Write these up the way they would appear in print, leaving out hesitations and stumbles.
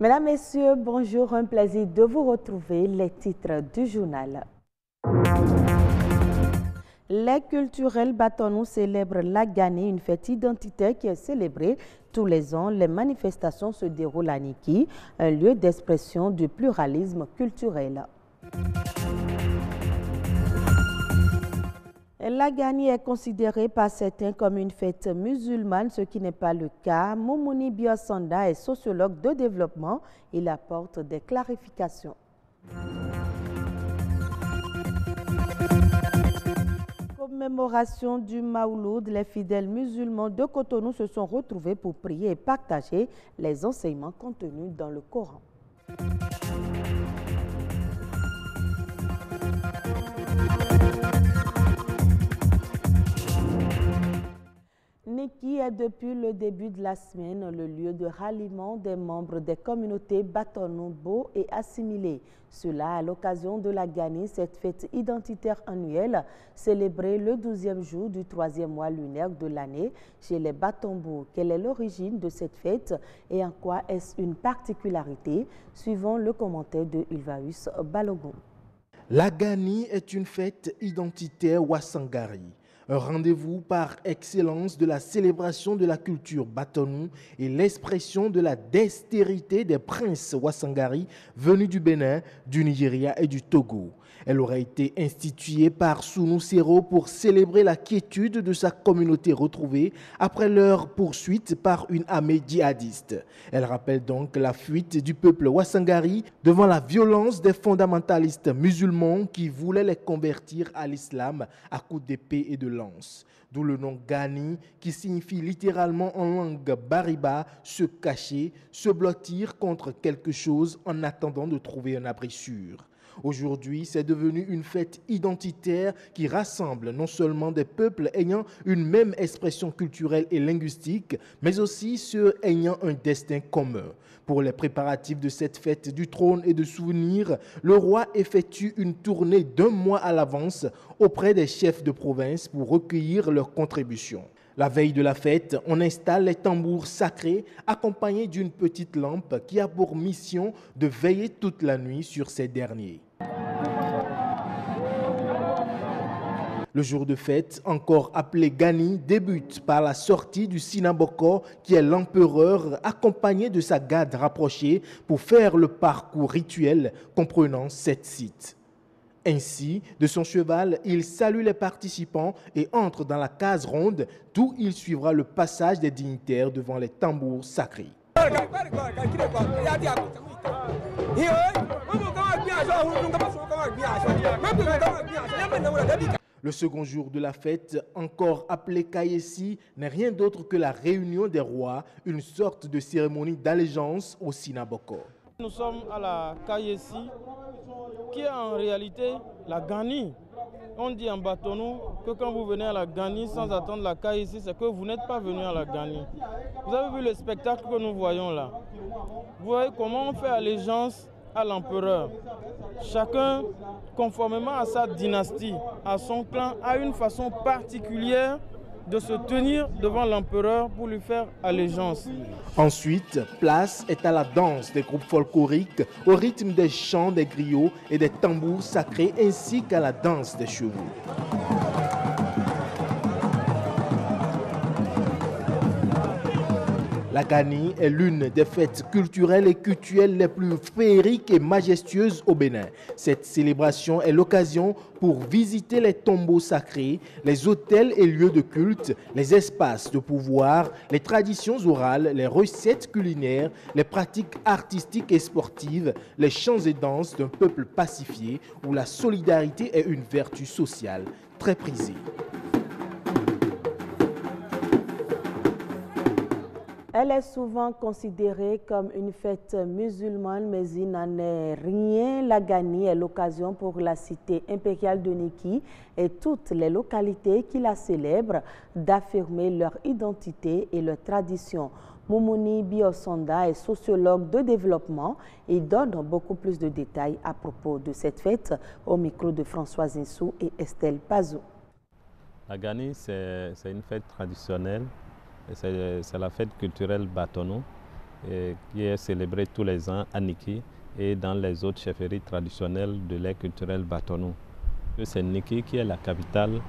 Mesdames, Messieurs, bonjour, un plaisir de vous retrouver. Les titres du journal. Les culturels Batonou célèbrent la Gani, une fête identitaire qui est célébrée tous les ans. Les manifestations se déroulent à Niki, un lieu d'expression du pluralisme culturel. La Gani est considérée par certains comme une fête musulmane, ce qui n'est pas le cas. Moumouni Biosanda est sociologue de développement. Il apporte des clarifications. Commémoration du Maouloud, les fidèles musulmans de Cotonou se sont retrouvés pour prier et partager les enseignements contenus dans le Coran. Niki est depuis le début de la semaine le lieu de ralliement des membres des communautés Batonou-Bo et assimilés. Cela à l'occasion de la Gani, cette fête identitaire annuelle célébrée le 12e jour du 3e mois lunaire de l'année chez les Batombo. Quelle est l'origine de cette fête et en quoi est-ce une particularité? Suivant le commentaire de Ilvaus Balogun. La Gani est une fête identitaire Wassangari. Un rendez-vous par excellence de la célébration de la culture Batonou et l'expression de la dextérité des princes Wassangari venus du Bénin, du Nigeria et du Togo. Elle aurait été instituée par Sounou Sero pour célébrer la quiétude de sa communauté retrouvée après leur poursuite par une armée djihadiste. Elle rappelle donc la fuite du peuple Wassangari devant la violence des fondamentalistes musulmans qui voulaient les convertir à l'islam à coups d'épée et de lance. D'où le nom Gani qui signifie littéralement en langue bariba se cacher, se blottir contre quelque chose en attendant de trouver un abri sûr. Aujourd'hui, c'est devenu une fête identitaire qui rassemble non seulement des peuples ayant une même expression culturelle et linguistique, mais aussi ceux ayant un destin commun. Pour les préparatifs de cette fête du trône et de souvenirs, le roi effectue une tournée d'1 mois à l'avance auprès des chefs de province pour recueillir leurs contributions. La veille de la fête, on installe les tambours sacrés accompagnés d'une petite lampe qui a pour mission de veiller toute la nuit sur ces derniers. Le jour de fête, encore appelé Gani, débute par la sortie du Sinaboko, qui est l'empereur, accompagné de sa garde rapprochée pour faire le parcours rituel comprenant 7 sites. Ainsi, de son cheval, il salue les participants et entre dans la case ronde, d'où il suivra le passage des dignitaires devant les tambours sacrés. Le second jour de la fête, encore appelé Kayesi, n'est rien d'autre que la réunion des rois, une sorte de cérémonie d'allégeance au Sinaboko. Nous sommes à la Kayesi, qui est en réalité la Gani. On dit en Batonou que quand vous venez à la Gani sans attendre la Kayesi, c'est que vous n'êtes pas venu à la Gani. Vous avez vu le spectacle que nous voyons là. Vous voyez comment on fait allégeance à l'empereur. Chacun, conformément à sa dynastie, à son clan, a une façon particulière de se tenir devant l'empereur pour lui faire allégeance. Ensuite, place est à la danse des groupes folkloriques au rythme des chants des griots et des tambours sacrés ainsi qu'à la danse des chevaux. La Gani est l'une des fêtes culturelles et cultuelles les plus féeriques et majestueuses au Bénin. Cette célébration est l'occasion pour visiter les tombeaux sacrés, les hôtels et lieux de culte, les espaces de pouvoir, les traditions orales, les recettes culinaires, les pratiques artistiques et sportives, les chants et danses d'un peuple pacifié où la solidarité est une vertu sociale très prisée. Elle est souvent considérée comme une fête musulmane, mais il n'en est rien. La Gani est l'occasion pour la cité impériale de Niki et toutes les localités qui la célèbrent d'affirmer leur identité et leur tradition. Moumouni Biosanda est sociologue de développement et donne beaucoup plus de détails à propos de cette fête au micro de Françoise Insou et Estelle Pazou. La Gani, c'est une fête traditionnelle, c'est la fête culturelle Batonou qui est célébrée tous les ans à Niki et dans les autres chefferies traditionnelles de l'ère culturelle Batonou. C'est Niki qui est la capitale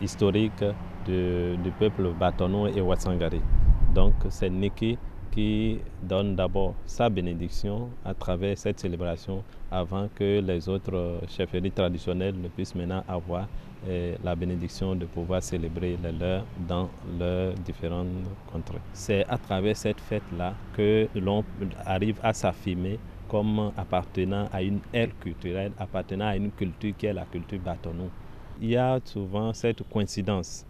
historique du peuple Batonou et Wassangari. Donc c'est Niki qui donne d'abord sa bénédiction à travers cette célébration avant que les autres chefferies traditionnelles ne puissent maintenant avoir la bénédiction de pouvoir célébrer les leurs dans leurs différentes contrées. C'est à travers cette fête-là que l'on arrive à s'affirmer comme appartenant à une ère culturelle, appartenant à une culture qui est la culture Batonou. Il y a souvent cette coïncidence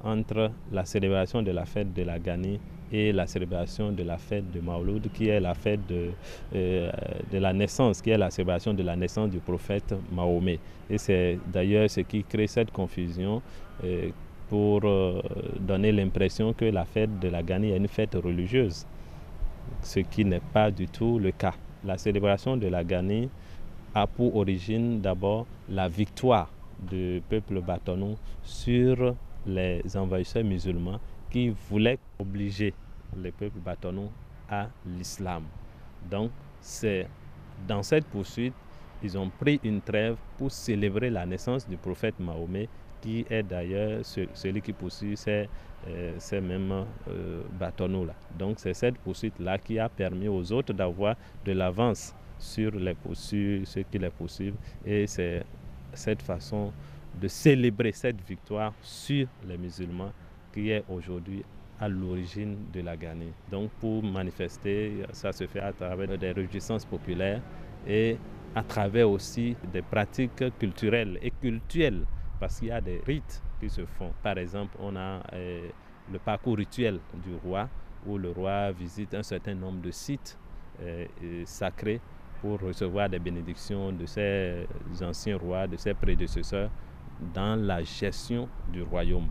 entre la célébration de la fête de la Gani et la célébration de la fête de Mauloud, qui est la fête de la naissance, qui est la célébration de la naissance du prophète Mahomet. Et c'est d'ailleurs ce qui crée cette confusion pour donner l'impression que la fête de la Gani est une fête religieuse, ce qui n'est pas du tout le cas. La célébration de la Gani a pour origine d'abord la victoire du peuple Batonou sur les envahisseurs musulmans qui voulaient obliger le peuple Batonou à l'islam. Donc c'est dans cette poursuite, ils ont pris une trêve pour célébrer la naissance du prophète Mahomet, qui est d'ailleurs celui qui poursuit ces mêmes Batonou-là. Donc c'est cette poursuite-là qui a permis aux autres d'avoir de l'avance sur ceux qui les poursuivent, et c'est cette façon de célébrer cette victoire sur les musulmans qui est aujourd'hui à l'origine de la Gani. Donc pour manifester, ça se fait à travers des réjouissances populaires et à travers aussi des pratiques culturelles et cultuelles, parce qu'il y a des rites qui se font. Par exemple, on a le parcours rituel du roi, où le roi visite un certain nombre de sites sacrés pour recevoir des bénédictions de ses anciens rois, de ses prédécesseurs, dans la gestion du royaume.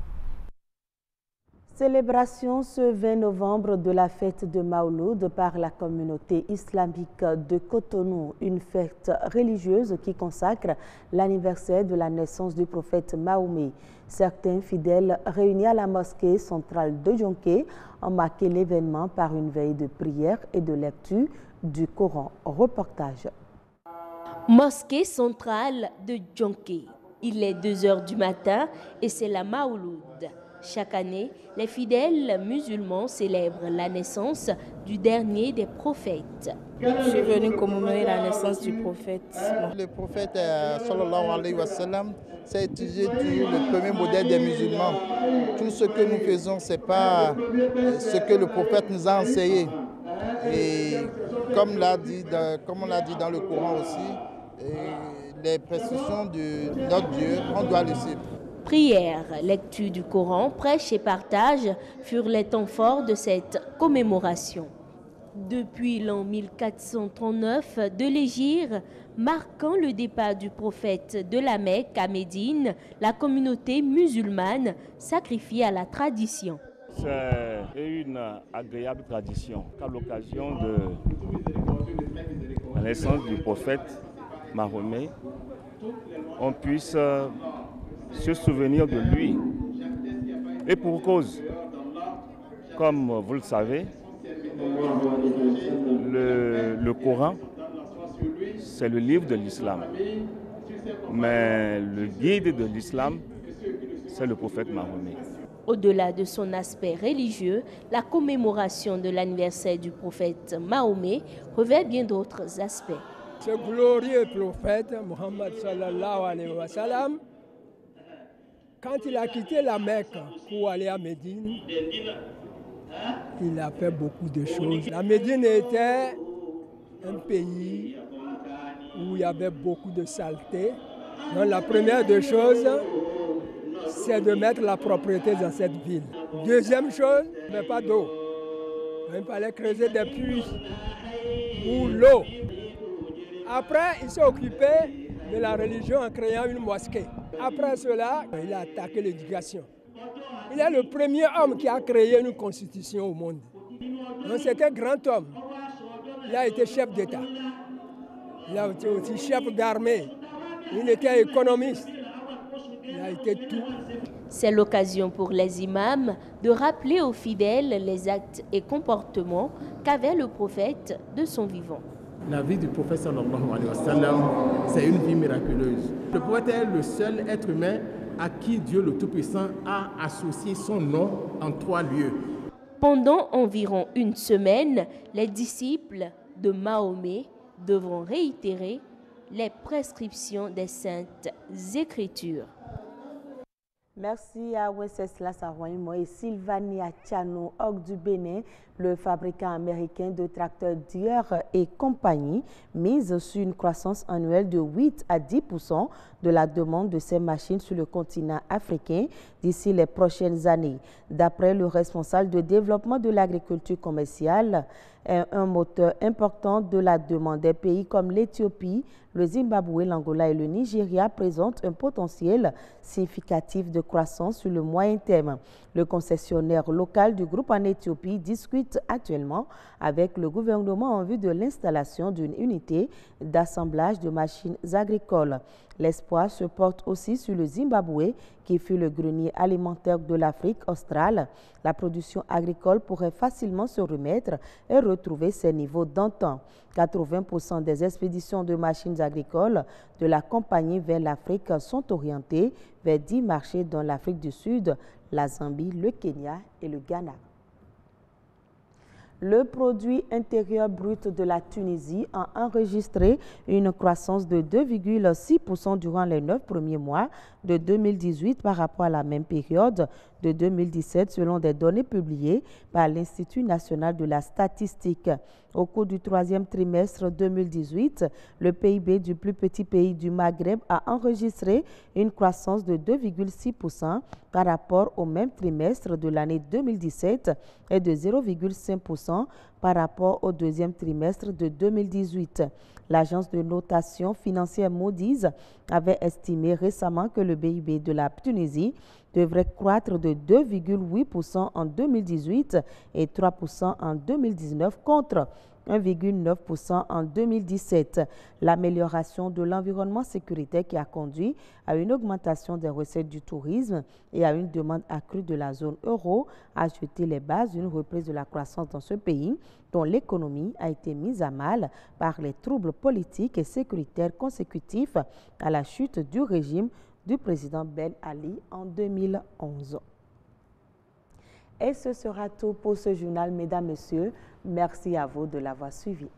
Célébration ce 20 novembre de la fête de Mauloud par la communauté islamique de Cotonou, une fête religieuse qui consacre l'anniversaire de la naissance du prophète Mahomet. Certains fidèles réunis à la mosquée centrale de Djonké ont marqué l'événement par une veille de prière et de lecture du Coran. Reportage. Mosquée centrale de Djonké. Il est 2 h du matin et c'est la Mauloud. Chaque année, les fidèles musulmans célèbrent la naissance du dernier des prophètes. Je suis venu commémorer la naissance du prophète. Le prophète, sallallahu alayhi wa sallam, s'est étudié le premier modèle des musulmans. Tout ce que nous faisons, ce n'est pas ce que le prophète nous a enseigné. Et comme on l'a dit dans le Coran aussi, les prescriptions de notre Dieu, on doit les suivre. Prière, lecture du Coran, prêche et partage furent les temps forts de cette commémoration. Depuis l'an 1439 de l'Hégire, marquant le départ du prophète de la Mecque à Médine, la communauté musulmane sacrifie à la tradition. C'est une agréable tradition qu'à l'occasion de la naissance du prophète Mahomet, on puisse se souvenir de lui. Et pour cause, comme vous le savez, le Coran, c'est le livre de l'islam. Mais le guide de l'islam, c'est le prophète Mahomet. Au-delà de son aspect religieux, la commémoration de l'anniversaire du prophète Mahomet revêt bien d'autres aspects. Ce glorieux prophète, Mohammed sallallahu alayhi wa sallam, quand il a quitté la Mecque pour aller à Médine, il a fait beaucoup de choses. La Médine était un pays où il y avait beaucoup de saleté. Donc la première des choses, c'est de mettre la propreté dans cette ville. Deuxième chose, il n'y avait pas d'eau. Il fallait creuser des puits pour l'eau. Après, il s'est occupé de la religion en créant une mosquée. Après cela, il a attaqué l'éducation. Il est le premier homme qui a créé une constitution au monde. Donc c'est un grand homme. Il a été chef d'État. Il a été aussi chef d'armée. Il était économiste. Il a été tout. C'est l'occasion pour les imams de rappeler aux fidèles les actes et comportements qu'avait le prophète de son vivant. La vie du prophète sallallahu alayhi wa sallam, c'est une vie miraculeuse. Le prophète est le seul être humain à qui Dieu le Tout-Puissant a associé son nom en 3 lieux. Pendant environ une semaine, les disciples de Mahomet devront réitérer les prescriptions des Saintes Écritures. Merci à Wenceslas Aroymo et Sylvania Tiano, orgue du Bénin, le fabricant américain de tracteurs Deere et compagnie, mise sur une croissance annuelle de 8 à 10% de la demande de ces machines sur le continent africain d'ici les prochaines années. D'après le responsable de développement de l'agriculture commerciale, un moteur important de la demande des pays comme l'Éthiopie, le Zimbabwe, l'Angola et le Nigeria présentent un potentiel significatif de croissance sur le moyen terme. Le concessionnaire local du groupe en Éthiopie discute actuellement avec le gouvernement en vue de l'installation d'une unité d'assemblage de machines agricoles. L'espoir se porte aussi sur le Zimbabwe, qui fut le grenier alimentaire de l'Afrique australe. La production agricole pourrait facilement se remettre et retrouver ses niveaux d'antan. 80% des expéditions de machines agricoles de la compagnie vers l'Afrique sont orientées vers 10 marchés dans l'Afrique du Sud, la Zambie, le Kenya et le Ghana. Le produit intérieur brut de la Tunisie a enregistré une croissance de 2,6% durant les 9 premiers mois de 2018 par rapport à la même période de 2017 selon des données publiées par l'Institut national de la statistique. Au cours du 3e trimestre 2018, le PIB du plus petit pays du Maghreb a enregistré une croissance de 2,6% par rapport au même trimestre de l'année 2017 et de 0,5% par rapport au 2e trimestre de 2018. L'agence de notation financière Moody's avait estimé récemment que le PIB de la Tunisie devrait croître de 2,8% en 2018 et 3% en 2019 contre 1,9% en 2017. L'amélioration de l'environnement sécuritaire qui a conduit à une augmentation des recettes du tourisme et à une demande accrue de la zone euro a jeté les bases d'une reprise de la croissance dans ce pays dont l'économie a été mise à mal par les troubles politiques et sécuritaires consécutifs à la chute du régime du président Ben Ali en 2011. Et ce sera tout pour ce journal, mesdames, messieurs. Merci à vous de l'avoir suivi.